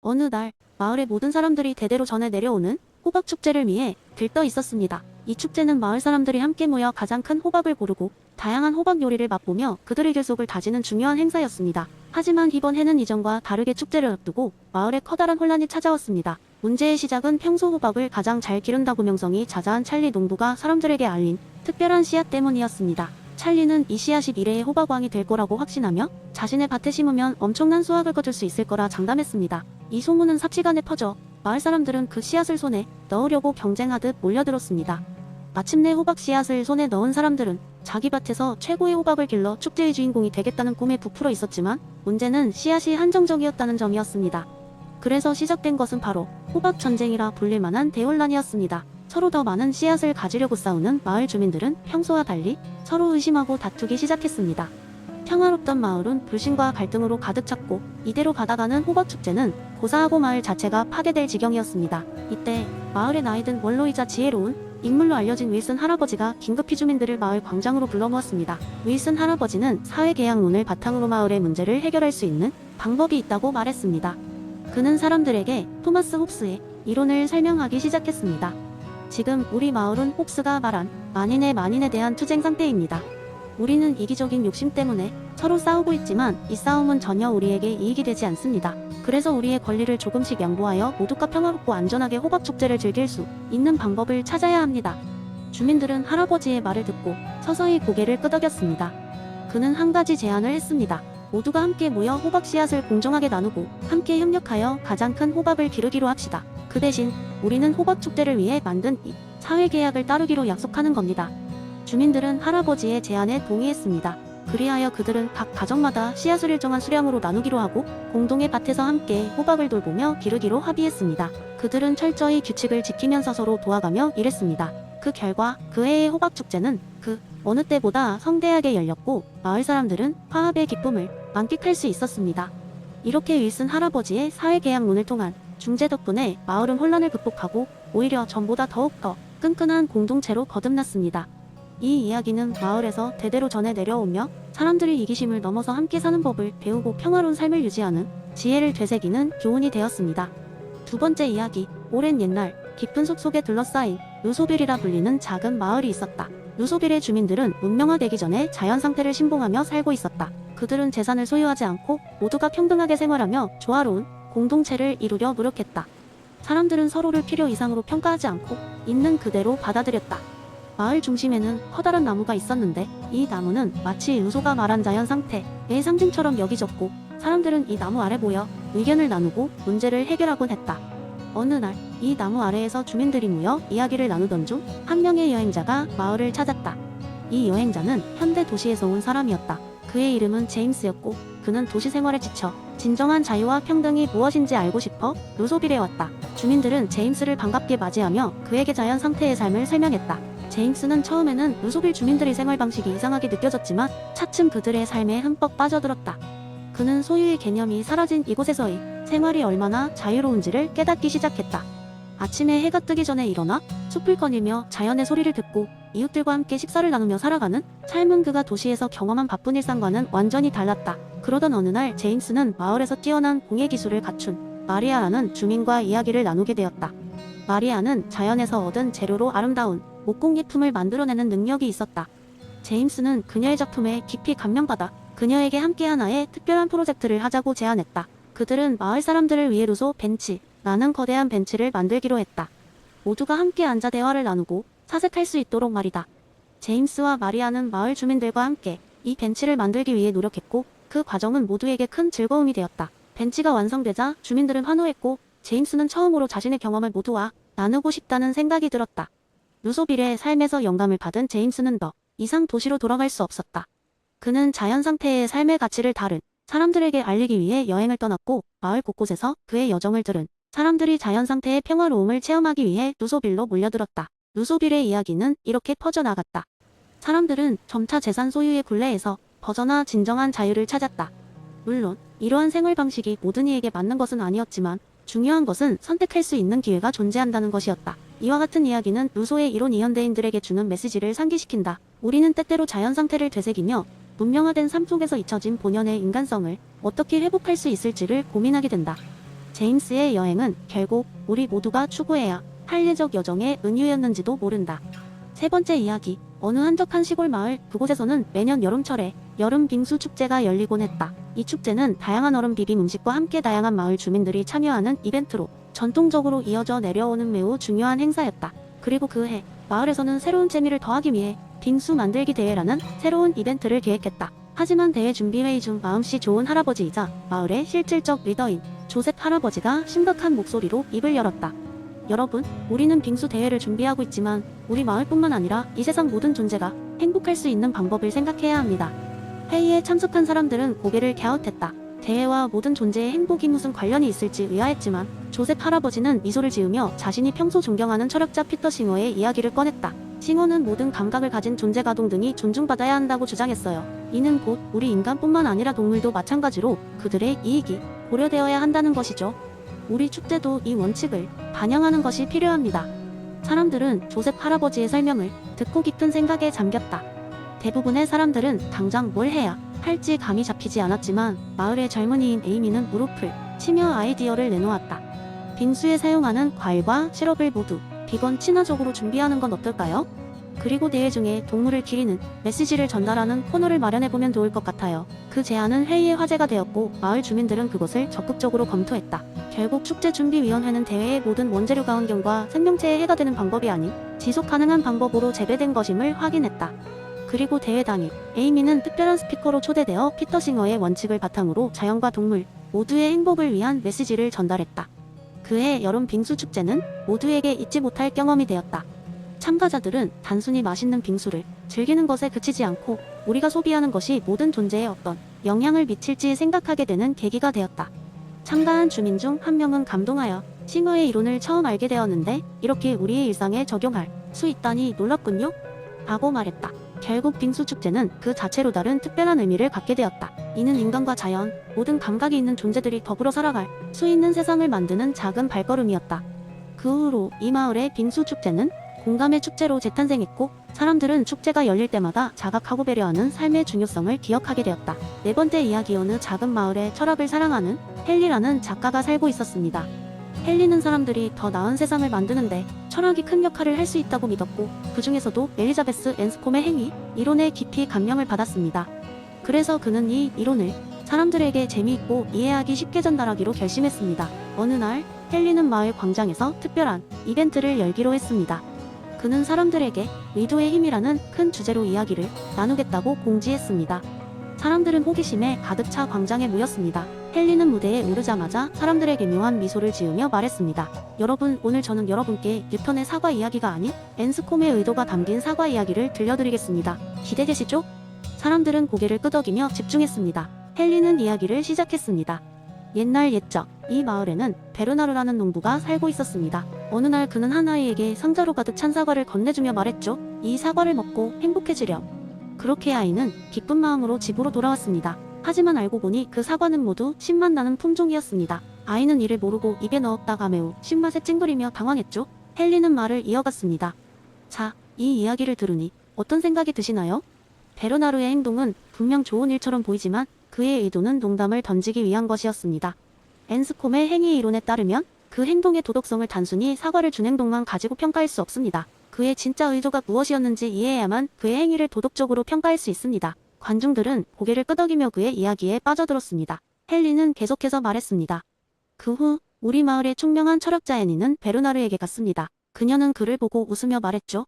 어느 날 마을의 모든 사람들이 대대로 전해 내려오는 호박 축제를 위해 들떠 있었습니다. 이 축제는 마을 사람들이 함께 모여 가장 큰 호박을 고르고 다양한 호박 요리를 맛보며 그들의 결속을 다지는 중요한 행사였습니다. 하지만 이번 해는 이전과 다르게 축제를 앞두고 마을에 커다란 혼란이 찾아왔습니다. 문제의 시작은 평소 호박을 가장 잘 기른다고 명성이 자자한 찰리 농부가 사람들에게 알린 특별한 씨앗 때문이었습니다. 찰리는 이 씨앗이 미래의 호박왕이 될 거라고 확신하며 자신의 밭에 심으면 엄청난 수확을 거둘 수 있을 거라 장담했습니다. 이 소문은 삽시간에 퍼져 마을 사람들은 그 씨앗을 손에 넣으려고 경쟁하듯 몰려들었습니다. 마침내 호박 씨앗을 손에 넣은 사람들은 자기 밭에서 최고의 호박을 길러 축제의 주인공이 되겠다는 꿈에 부풀어 있었지만 문제는 씨앗이 한정적이었다는 점이었습니다. 그래서 시작된 것은 바로 호박 전쟁이라 불릴 만한 대혼란이었습니다. 서로 더 많은 씨앗을 가지려고 싸우는 마을 주민들은 평소와 달리 서로 의심하고 다투기 시작했습니다. 평화롭던 마을은 불신과 갈등으로 가득 찼고 이대로 가다가는 호박축제는 고사하고 마을 자체가 파괴될 지경이었습니다. 이때 마을의 나이든 원로이자 지혜로운 인물로 알려진 윌슨 할아버지가 긴급히 주민들을 마을 광장으로 불러 모았습니다. 윌슨 할아버지는 사회계약론을 바탕으로 마을의 문제를 해결할 수 있는 방법이 있다고 말했습니다. 그는 사람들에게 토마스 홉스의 이론을 설명하기 시작했습니다. 지금 우리 마을은 홉스가 말한 만인에 대한 투쟁 상태입니다. 우리는 이기적인 욕심 때문에 서로 싸우고 있지만 이 싸움은 전혀 우리에게 이익이 되지 않습니다. 그래서 우리의 권리를 조금씩 양보하여 모두가 평화롭고 안전하게 호박축제를 즐길 수 있는 방법을 찾아야 합니다. 주민들은 할아버지의 말을 듣고 서서히 고개를 끄덕였습니다. 그는 한 가지 제안을 했습니다. 모두가 함께 모여 호박 씨앗을 공정하게 나누고 함께 협력하여 가장 큰 호박을 기르기로 합시다. 그 대신 우리는 호박축제를 위해 만든 이 사회계약을 따르기로 약속하는 겁니다. 주민들은 할아버지의 제안에 동의했습니다. 그리하여 그들은 각 가정마다 씨앗을 일정한 수량으로 나누기로 하고 공동의 밭에서 함께 호박을 돌보며 기르기로 합의했습니다. 그들은 철저히 규칙을 지키면서 서로 도와가며 일했습니다. 그 결과 그 해의 호박축제는 그 어느 때보다 성대하게 열렸고 마을 사람들은 화합의 기쁨을 만끽할 수 있었습니다. 이렇게 윌슨 할아버지의 사회계약론을 통한 중재 덕분에 마을은 혼란을 극복하고 오히려 전보다 더욱더 끈끈한 공동체로 거듭났습니다. 이 이야기는 마을에서 대대로 전해 내려오며 사람들이 이기심을 넘어서 함께 사는 법을 배우고 평화로운 삶을 유지하는 지혜를 되새기는 교훈이 되었습니다. 두 번째 이야기, 오랜 옛날 깊은 숲 속에 둘러싸인 루소빌이라 불리는 작은 마을이 있었다. 루소빌의 주민들은 문명화되기 전에 자연 상태를 신봉하며 살고 있었다. 그들은 재산을 소유하지 않고 모두가 평등하게 생활하며 조화로운 공동체를 이루려 노력했다. 사람들은 서로를 필요 이상으로 평가하지 않고 있는 그대로 받아들였다. 마을 중심에는 커다란 나무가 있었는데 이 나무는 마치 루소가 말한 자연 상태의 상징처럼 여겨졌고 사람들은 이 나무 아래 모여 의견을 나누고 문제를 해결하곤 했다. 어느 날 이 나무 아래에서 주민들이 모여 이야기를 나누던 중 한 명의 여행자가 마을을 찾았다. 이 여행자는 현대 도시에서 온 사람이었다. 그의 이름은 제임스였고 그는 도시 생활에 지쳐 진정한 자유와 평등이 무엇인지 알고 싶어 루소빌에 왔다. 주민들은 제임스를 반갑게 맞이하며 그에게 자연 상태의 삶을 설명했다. 제임스는 처음에는 루소빌 주민들의 생활 방식이 이상하게 느껴졌지만 차츰 그들의 삶에 흠뻑 빠져들었다. 그는 소유의 개념이 사라진 이곳에서의 생활이 얼마나 자유로운지를 깨닫기 시작했다. 아침에 해가 뜨기 전에 일어나 숲을 거닐며 자연의 소리를 듣고 이웃들과 함께 식사를 나누며 살아가는 삶은 그가 도시에서 경험한 바쁜 일상과는 완전히 달랐다. 그러던 어느 날 제임스는 마을에서 뛰어난 공예 기술을 갖춘 마리아라는 주민과 이야기를 나누게 되었다. 마리아는 자연에서 얻은 재료로 아름다운 목공예품을 만들어내는 능력이 있었다. 제임스는 그녀의 작품에 깊이 감명받아 그녀에게 함께 하나의 특별한 프로젝트를 하자고 제안했다. 그들은 마을 사람들을 위해 루소 벤치라는 거대한 벤치를 만들기로 했다. 모두가 함께 앉아 대화를 나누고 사색할 수 있도록 말이다. 제임스와 마리아는 마을 주민들과 함께 이 벤치를 만들기 위해 노력했고 그 과정은 모두에게 큰 즐거움이 되었다. 벤치가 완성되자 주민들은 환호했고 제임스는 처음으로 자신의 경험을 모두와 나누고 싶다는 생각이 들었다. 루소빌의 삶에서 영감을 받은 제임스는 더 이상 도시로 돌아갈 수 없었다. 그는 자연 상태의 삶의 가치를 다른 사람들에게 알리기 위해 여행을 떠났고 마을 곳곳에서 그의 여정을 들은 사람들이 자연 상태의 평화로움을 체험하기 위해 루소빌로 몰려들었다. 루소빌의 이야기는 이렇게 퍼져나갔다. 사람들은 점차 재산 소유의 굴레에서 벗어나 진정한 자유를 찾았다. 물론 이러한 생활 방식이 모든 이에게 맞는 것은 아니었지만 중요한 것은 선택할 수 있는 기회가 존재한다는 것이었다. 이와 같은 이야기는 루소의 이론이 현대인들에게 주는 메시지를 상기시킨다. 우리는 때때로 자연 상태를 되새기며 문명화된 삶 속에서 잊혀진 본연의 인간성을 어떻게 회복할 수 있을지를 고민하게 된다. 제임스의 여행은 결국 우리 모두가 추구해야 할례적 여정의 은유였는지도 모른다. 세 번째 이야기. 어느 한적한 시골 마을, 그곳에서는 매년 여름철에 여름 빙수 축제가 열리곤 했다. 이 축제는 다양한 얼음 비빔 음식과 함께 다양한 마을 주민들이 참여하는 이벤트로 전통적으로 이어져 내려오는 매우 중요한 행사였다. 그리고 그 해 마을에서는 새로운 재미를 더하기 위해 빙수 만들기 대회라는 새로운 이벤트를 기획했다. 하지만 대회 준비회의 중 마음씨 좋은 할아버지이자 마을의 실질적 리더인 조셉 할아버지가 심각한 목소리로 입을 열었다. 여러분, 우리는 빙수 대회를 준비하고 있지만 우리 마을뿐만 아니라 이 세상 모든 존재가 행복할 수 있는 방법을 생각해야 합니다. 회의에 참석한 사람들은 고개를 갸웃했다. 대회와 모든 존재의 행복이 무슨 관련이 있을지 의아했지만 조셉 할아버지는 미소를 지으며 자신이 평소 존경하는 철학자 피터 싱어의 이야기를 꺼냈다. 싱어는 모든 감각을 가진 존재가 동등히 존중받아야 한다고 주장했어요. 이는 곧 우리 인간뿐만 아니라 동물도 마찬가지로 그들의 이익이 고려되어야 한다는 것이죠. 우리 축제도 이 원칙을 반영하는 것이 필요합니다. 사람들은 조셉 할아버지의 설명을 듣고 깊은 생각에 잠겼다. 대부분의 사람들은 당장 뭘 해야 할지 감이 잡히지 않았지만 마을의 젊은이인 에이미는 무릎을 치며 아이디어를 내놓았다. 빙수에 사용하는 과일과 시럽을 모두 비건 친화적으로 준비하는 건 어떨까요? 그리고 대회 중에 동물을 기리는 메시지를 전달하는 코너를 마련해보면 좋을 것 같아요. 그 제안은 회의의 화제가 되었고 마을 주민들은 그것을 적극적으로 검토했다. 결국 축제준비위원회는 대회의 모든 원재료가 환경과 생명체에 해가 되는 방법이 아닌 지속 가능한 방법으로 재배된 것임을 확인했다. 그리고 대회 당일 에이미는 특별한 스피커로 초대되어 피터 싱어의 원칙을 바탕으로 자연과 동물 모두의 행복을 위한 메시지를 전달했다. 그해 여름 빙수 축제는 모두에게 잊지 못할 경험이 되었다. 참가자들은 단순히 맛있는 빙수를 즐기는 것에 그치지 않고 우리가 소비하는 것이 모든 존재에 어떤 영향을 미칠지 생각하게 되는 계기가 되었다. 참가한 주민 중 한 명은 감동하여 싱어의 이론을 처음 알게 되었는데 이렇게 우리의 일상에 적용할 수 있다니 놀랍군요. 라고 말했다. 결국 빙수 축제는 그 자체로 다른 특별한 의미를 갖게 되었다. 이는 인간과 자연, 모든 감각이 있는 존재들이 더불어 살아갈 수 있는 세상을 만드는 작은 발걸음이었다. 그 후로 이 마을의 빙수 축제는 공감의 축제로 재탄생했고 사람들은 축제가 열릴 때마다 자각하고 배려하는 삶의 중요성을 기억하게 되었다. 네 번째 이야기. 어느 작은 마을에 철학을 사랑하는 헨리라는 작가가 살고 있었습니다. 헨리는 사람들이 더 나은 세상을 만드는데 철학이 큰 역할을 할 수 있다고 믿었고 그 중에서도 엘리자베스 앤스콤의 행위 이론에 깊이 감명을 받았습니다. 그래서 그는 이 이론을 사람들에게 재미있고 이해하기 쉽게 전달하기로 결심했습니다. 어느 날 헨리는 마을 광장에서 특별한 이벤트를 열기로 했습니다. 그는 사람들에게 의도의 힘이라는 큰 주제로 이야기를 나누겠다고 공지했습니다. 사람들은 호기심에 가득 차 광장에 모였습니다. 헨리는 무대에 오르자마자 사람들에게 묘한 미소를 지으며 말했습니다. 여러분, 오늘 저는 여러분께 뉴턴의 사과 이야기가 아닌 앤스콤의 의도가 담긴 사과 이야기를 들려드리겠습니다. 기대되시죠? 사람들은 고개를 끄덕이며 집중했습니다. 헨리는 이야기를 시작했습니다. 옛날 옛적 이 마을에는 베르나르라는 농부가 살고 있었습니다. 어느 날 그는 한 아이에게 상자로 가득 찬 사과를 건네주며 말했죠. 이 사과를 먹고 행복해지렴. 그렇게 아이는 기쁜 마음으로 집으로 돌아왔습니다. 하지만 알고 보니 그 사과는 모두 신맛 나는 품종이었습니다. 아이는 이를 모르고 입에 넣었다가 매우 신맛에 찡그리며 당황했죠. 헨리는 말을 이어갔습니다. 자, 이 이야기를 들으니 어떤 생각이 드시나요? 베르나르의 행동은 분명 좋은 일처럼 보이지만 그의 의도는 농담을 던지기 위한 것이었습니다. 앤스콤의 행위 이론에 따르면 그 행동의 도덕성을 단순히 사과를 준 행동만 가지고 평가할 수 없습니다. 그의 진짜 의도가 무엇이었는지 이해해야만 그의 행위를 도덕적으로 평가할 수 있습니다. 관중들은 고개를 끄덕이며 그의 이야기에 빠져들었습니다. 헨리는 계속해서 말했습니다. 그 후 우리 마을의 총명한 철학자 애니는 베르나르에게 갔습니다. 그녀는 그를 보고 웃으며 말했죠.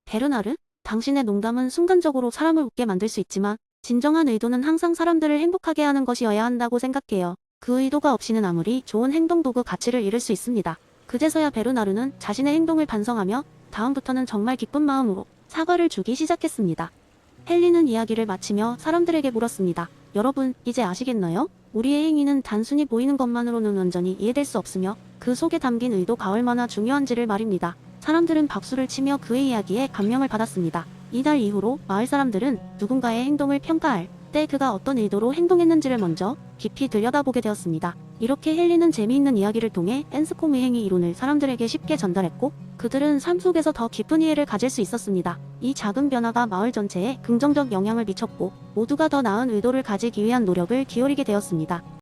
베르나르, 당신의 농담은 순간적으로 사람을 웃게 만들 수 있지만 진정한 의도는 항상 사람들을 행복하게 하는 것이어야 한다고 생각해요. 그 의도가 없이는 아무리 좋은 행동도 그 가치를 잃을 수 있습니다. 그제서야 베르나르는 자신의 행동을 반성하며 다음부터는 정말 기쁜 마음으로 사과를 주기 시작했습니다. 헨리는 이야기를 마치며 사람들에게 물었습니다. 여러분, 이제 아시겠나요? 우리의 행위는 단순히 보이는 것만으로는 완전히 이해될 수 없으며 그 속에 담긴 의도가 얼마나 중요한지를 말입니다. 사람들은 박수를 치며 그의 이야기에 감명을 받았습니다. 이날 이후로 마을 사람들은 누군가의 행동을 평가할 때 그가 어떤 의도로 행동했는지를 먼저 깊이 들여다보게 되었습니다. 이렇게 헨리는 재미있는 이야기를 통해 앤스콤의 행위 이론을 사람들에게 쉽게 전달했고 그들은 삶 속에서 더 깊은 이해를 가질 수 있었습니다. 이 작은 변화가 마을 전체에 긍정적 영향을 미쳤고 모두가 더 나은 의도를 가지기 위한 노력을 기울이게 되었습니다.